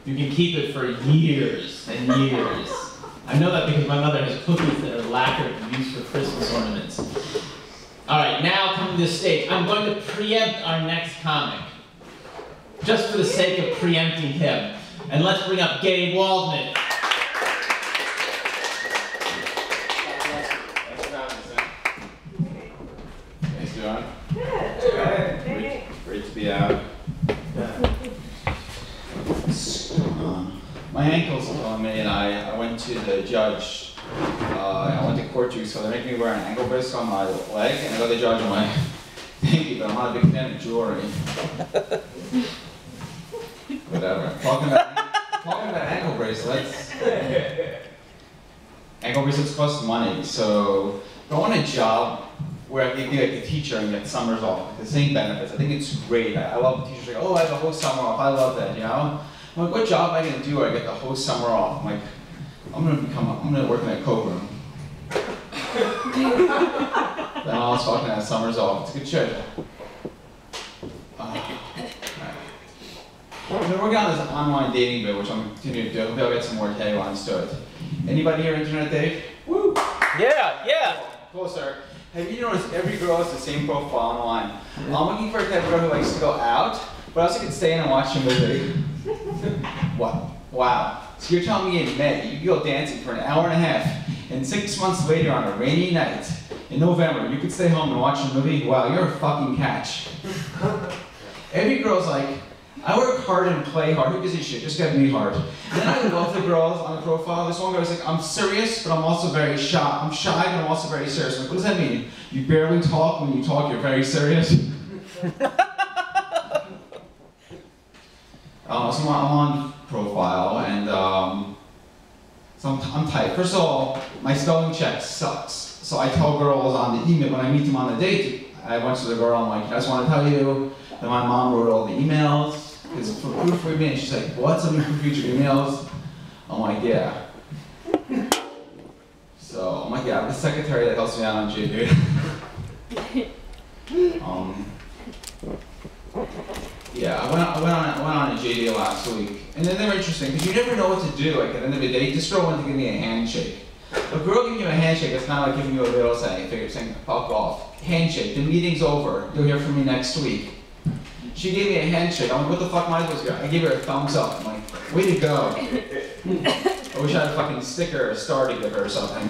You can keep it for years and years. I know that because my mother has cookies that are lacquered and used for Christmas ornaments. All right, now coming to the stage, I'm going to preempt our next comic, just for the sake of preempting him. And let's bring up Gabe Waldman. Thanks for having us, man. Thanks, John. Good. Great to be out. What's going on? My ankle's killing me, and I went to the judge. I went to court 2 weeks ago. They're making me wear an ankle brace on my leg, and I go to the judge and I'm like, thank you, but I'm not a big fan of jewelry. Whatever. Talking about ankle bracelets. Ankle bracelets cost money, so if I want a job where I can be like a teacher and get summers off, the same benefits, I think it's great. I love the teachers like, oh, I have the whole summer off. I love that, you know? I'm like, what job am I gonna do where I get the whole summer off? I'm like, I'm gonna work in a coat room. Then I was talking about summers off. It's a good shit. I've been working on this online dating bit, which I'm continuing to do. Hopefully I'll get some more taglines to it. Anybody here internet date? Woo! Yeah, yeah. Cool, sir. Have you noticed every girl has the same profile online? I'm looking for a type of girl who likes to go out, but also can stay in and watch a movie. What? Wow. So you're telling me in May, you go dancing for an hour and a half, and 6 months later on a rainy night, in November, you could stay home and watch a movie? Wow, you're a fucking catch. Every girl's like, I work hard and play hard. Who gives a shit? Just get me hard. And then I love the girls on the profile. This one girl's like, I'm serious, but I'm also very shy. I'm shy, but I'm also very serious. I'm like, what does that mean? You barely talk. When you talk, you're very serious. So I'm on profile, and so I'm tight. First of all, my spelling check sucks. So I tell girls on the email, when I meet them on the date, I went to the girl, I'm like, I just want to tell you that my mom wrote all the emails. Because for proofreading, and she's like, what? Somebody proofread your emails? I'm like, yeah. So I'm like, yeah, I'm the secretary that helps me out on JD. Yeah, I went on a JD last week, and then they were interesting because you never know what to do. Like at the end of the day, this girl wanted to give me a handshake. A girl giving you a handshake is kind of like giving you a middle saying fuck off. Handshake. The meeting's over. You'll hear from me next week. She gave me a handshake. I'm like, what the fuck am I supposed to do? I gave her a thumbs up. I'm like, way to go. I wish I had a fucking sticker or a star to give her or something.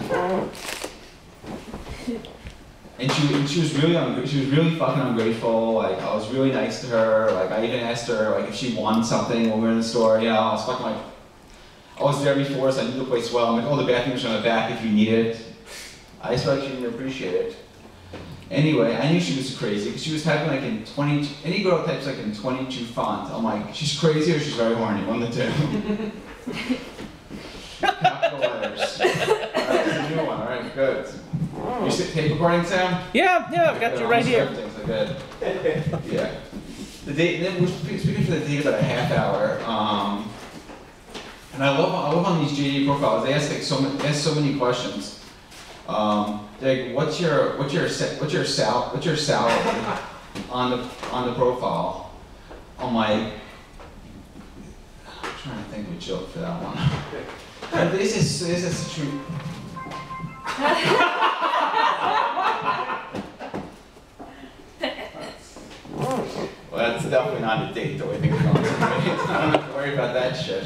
And she was really fucking ungrateful. Like I was really nice to her. Like I even asked her like if she wanted something when we were in the store. You know, I was fucking like, I was there before, so I knew the place well. I'm like, oh, the bathrooms are on the back if you need it. I expect she didn't appreciate it. Anyway, I knew she was crazy because she was typing like in 20. Any girl types like in 22 font. I'm like, she's crazy or she's very horny. One of the two. Capital letters. All right, that's a new one. All right, good. You sit tape recording, Sam? Yeah, I've got you right here. So good. Yeah. The date. Then we're speaking for the date about a half hour. And I love on these JD profiles. They ask like so many questions. Like, what's your salary on the profile? I'm like, I'm trying to think of a joke for that one. This is true. Well, that's definitely not a date the way things are going. I don't have to worry about that shit.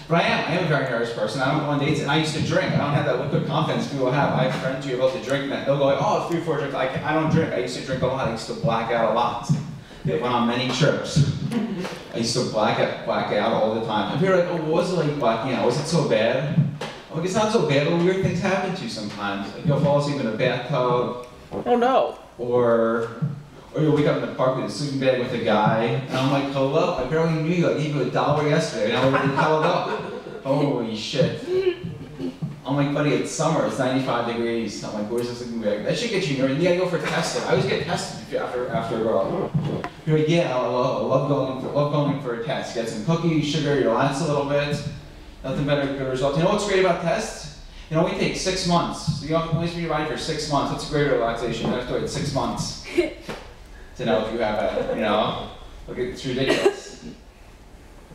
But I am a very nervous person. I don't go on dates, and I used to drink. I don't have that liquid confidence people have. I have friends who are able to drink, and they'll go like, oh, 3 or 4 drinks. I don't drink. I used to drink a lot. I used to black out a lot. I went on many trips. I used to black out all the time. And people are like, oh, what was it like blacking out? Was it so bad? I'm like, it's not so bad, but weird things happen to you sometimes. Like you'll fall asleep in a bathtub. Oh no. Or you'll wake up in the park with a sleeping bag with a guy, and I'm like, hello, I barely knew you. I gave you $1 yesterday, and now we're getting held up. Holy shit. I'm like, buddy, it's summer, it's 95 degrees. I'm like, where's this sleeping bag? That should get you nervous. You gotta go for testing. I always get tested after a girl. You're like, yeah, I love going for a test. Get some cookies, sugar, you relax a little bit. Nothing better than good results. You know what's great about tests? You know, we take 6 months. So you only be invited for 6 months. That's a great relaxation. You have to wait 6 months to know if you have a, you know, look, it's ridiculous.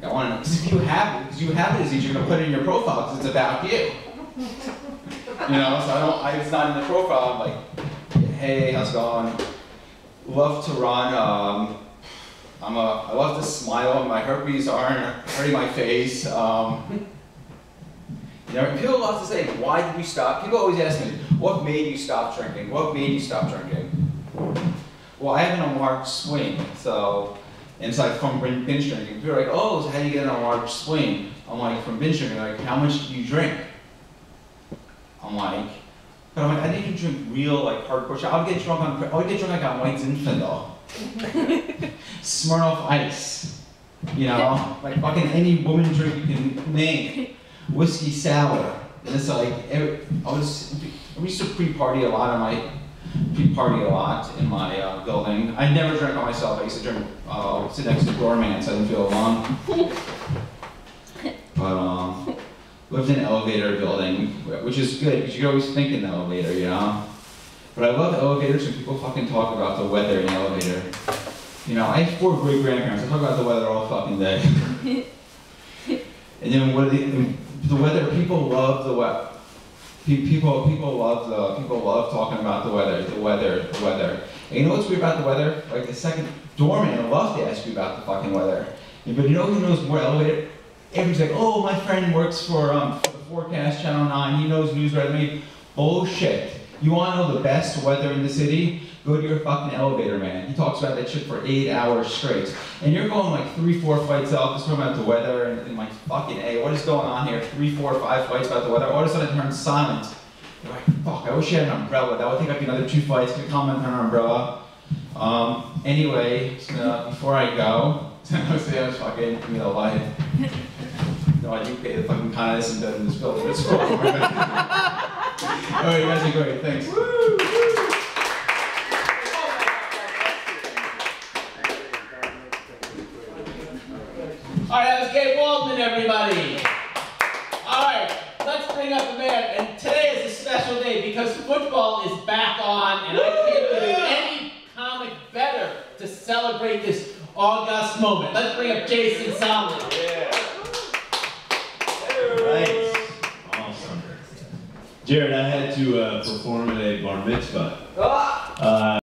Like I want Because if you have it, as you're gonna put it in your profile because it's about you. You know, so it's not in the profile. I'm like, hey, how's it going? Love to run. I love to smile. My herpes aren't hurting my face. You know, people love to say, why did you stop? People always ask me, what made you stop drinking? What made you stop drinking? Well, I have an unmarked swing, so from binge drinking. People are like, oh, so how do you get an unmarked swing? I'm like, from binge drinking. They're like, how much do you drink? I'm like, I didn't drink real, like, hardcore shit. I would get drunk like on White Zinfandel. Smirnoff Ice. You know? Like fucking any woman drink you can name. Whiskey sour. And it's like, we used to pre-party a lot in my building. I never drank by myself. I used to drink, sit next to the doorman so I didn't feel alone. But, lived in an elevator building, which is good, because you can always think in the elevator, you know? But I love elevators when people fucking talk about the weather in the elevator. You know, I have 4 great-grandparents. I talk about the weather all fucking day. And then the weather, people love the weather. People love talking about the weather. And you know what's weird about the weather? Like the second doorman loves to ask you about the fucking weather. But you know who knows more elevator? Everyone's like, oh, my friend works for the Forecast Channel 9. He knows news better than me. Bullshit. You want to know the best weather in the city? Go to your fucking elevator, man. He talks about that shit for 8 hours straight. And you're going like 3, 4 flights up, just talking about the weather, and like, fucking A, what is going on here? 3, 4, 5 flights about the weather. All of a sudden it turns silent. You're like, fuck, I wish I had an umbrella. That would take up another 2 flights to comment on an umbrella. Anyway, before I go, I was fucking, give me the light. No, I do pay the fucking Con Edison bed in this building. It's cool. Alright, you guys are great. Thanks. Woo! Alright, that was Gabe Waldman, everybody. Alright, let's bring up the man. And today is a special day because football is back on, and I can't think of any comic better to celebrate this august moment. Let's bring up Jason Somlin. Yeah. Thanks. Awesome. Jared, I had to perform at a bar mitzvah.